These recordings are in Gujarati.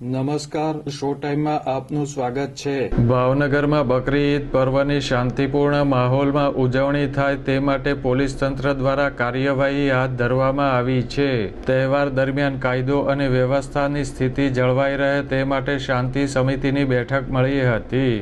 નમસ્કાર, શો ટાઈમમાં આપનું સ્વાગત છે। ભાવનગરમાં બકરી ઈદ પર્વની શાંતિપૂર્ણ માહોલમાં ઉજવણી થાય તે માટે પોલીસ તંત્ર દ્વારા કાર્યવાહી હાથ ધરવામાં આવી છે। તહેવાર દરમિયાન કાયદો અને વ્યવસ્થાની સ્થિતિ જળવાઈ રહે તે માટે શાંતિ સમિતિની બેઠક મળી હતી।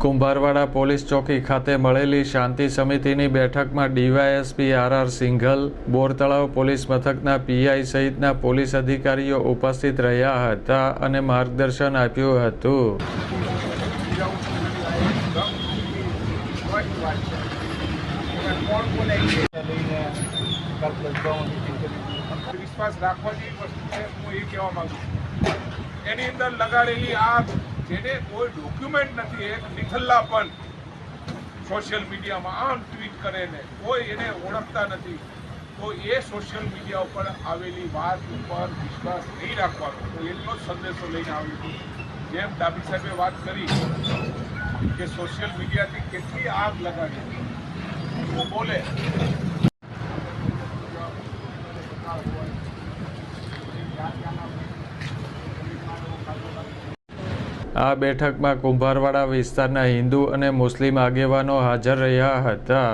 કુંભારવાડા પોલીસ ચોકી ખાતે મળેલી શાંતિ સમિતિની બેઠકમાં DYSP R Singhal, Bortalav police મથકના પીઆઈ સહિતના પોલીસ અધિકારીઓ ઉપસ્થિત રહ્યા હતા અને માર્ગદર્શન આપ્યું હતું। વિશ્વાસ રાખવા જેવી વસ્તુ છે, હું એ કહેવા માંગુ છું। એની અંદર લગાડેલી આગ જેને કોઈ ડોક્યુમેન્ટ નથી, એક નિખલ્લા પણ સોશિયલ મીડિયામાં આમ ટ્વીટ કરે ને કોઈ એને ઓળખતા નથી, તો એ સોશિયલ મીડિયા ઉપર આવેલી વાત ઉપર વિશ્વાસ નહીં રાખવાનો। તો એટલો જ સંદેશો લઈને આવ્યો છું। જેમ ડાબી સાહેબે વાત કરી કે સોશિયલ મીડિયાથી કેટલી આગ લગાડી, શું બોલે આ બેઠકમાં કુંભારવાડા વિસ્તારના હિન્દુ અને મુસ્લિમ આગેવાનો હાજર રહ્યા હતા।